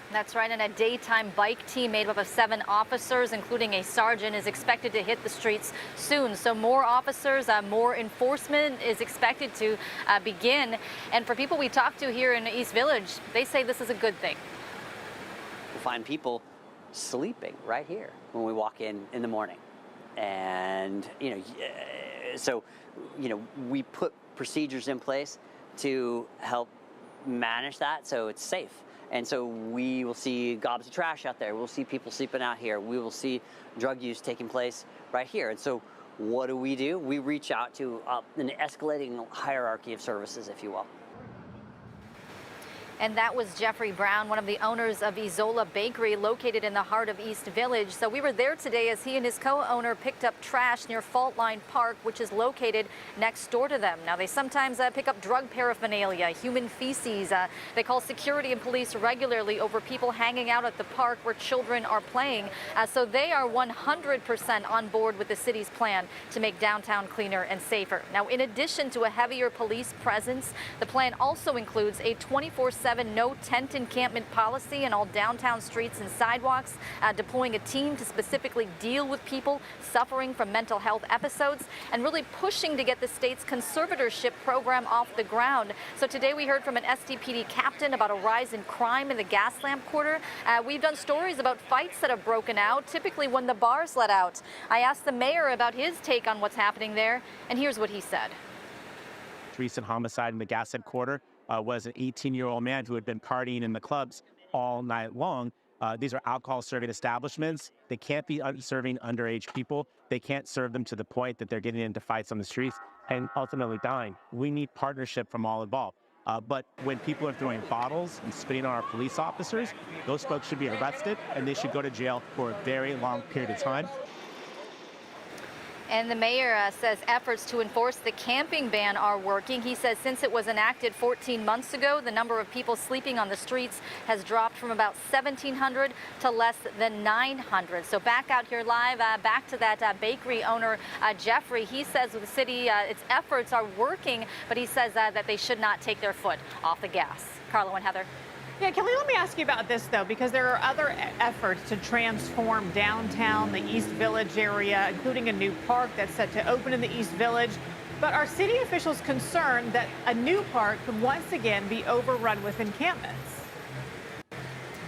That's right, and a daytime bike team made up of 7 officers, including a sergeant, is expected to hit the streets soon. So more officers, more enforcement is expected to begin. And for people we talked to here in East Village, they say this is a good thing. We'll find people sleeping right here when we walk in the morning. And, so, we put procedures in place to help manage that so it's safe. And so we will see gobs of trash out there. We'll see people sleeping out here. We will see drug use taking place right here. And so what do? We reach out to an escalating hierarchy of services, if you will. And that was Jeffrey Brown, one of the owners of Isola Bakery, located in the heart of East Village. So we were there today as he and his co-owner picked up trash near Fault Line Park, which is located next door to them. Now, they sometimes pick up drug paraphernalia, human feces. They call security and police regularly over people hanging out at the park where children are playing. So they are 100% on board with the city's plan to make downtown cleaner and safer. Now, in addition to a heavier police presence, the plan also includes a 24/7 no tent encampment policy in all downtown streets and sidewalks, deploying a team to specifically deal with people suffering from mental health episodes, and really pushing to get the state's conservatorship program off the ground. So today we heard from an SDPD captain about a rise in crime in the Gaslamp quarter. We've done stories about fights that have broken out, typically when the bars let out. I asked the mayor about his take on what's happening there, and here's what he said. Recent homicide in the Gaslamp quarter was an 18-year-old man who had been partying in the clubs all night long. These are alcohol-serving establishments. They can't be serving underage people. They can't serve them to the point that they're getting into fights on the streets and ultimately dying. We need partnership from all involved. But when people are throwing bottles and spitting on our police officers, those folks should be arrested and they should go to jail for a very long period of time. And the mayor says efforts to enforce the camping ban are working. He says since it was enacted 14 months ago, the number of people sleeping on the streets has dropped from about 1,700 to less than 900. So back out here live, back to that bakery owner, Jeffrey. He says the city, its efforts are working, but he says that they should not take their foot off the gas. Carlo and Heather. Yeah, Kelly, let me ask you about this, though, because there are other efforts to transform downtown, the East Village area, including a new park that's set to open in the East Village. But are city officials concerned that a new park could once again be overrun with encampments?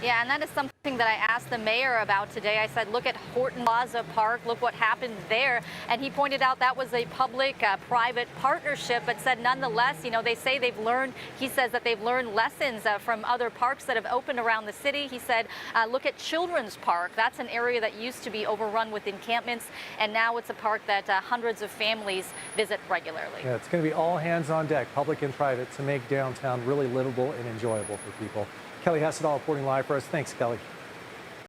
Yeah, and that is something that I asked the mayor about today. I said, look at Horton Plaza Park, look what happened there. And he pointed out that was a public-private partnership, but said nonetheless, they say they've learned, he says that they've learned lessons from other parks that have opened around the city. He said, look at Children's Park. That's an area that used to be overrun with encampments, and now it's a park that hundreds of families visit regularly. Yeah, it's going to be all hands on deck, public and private, to make downtown really livable and enjoyable for people. Kelly Hessedall reporting live for us. Thanks, Kelly.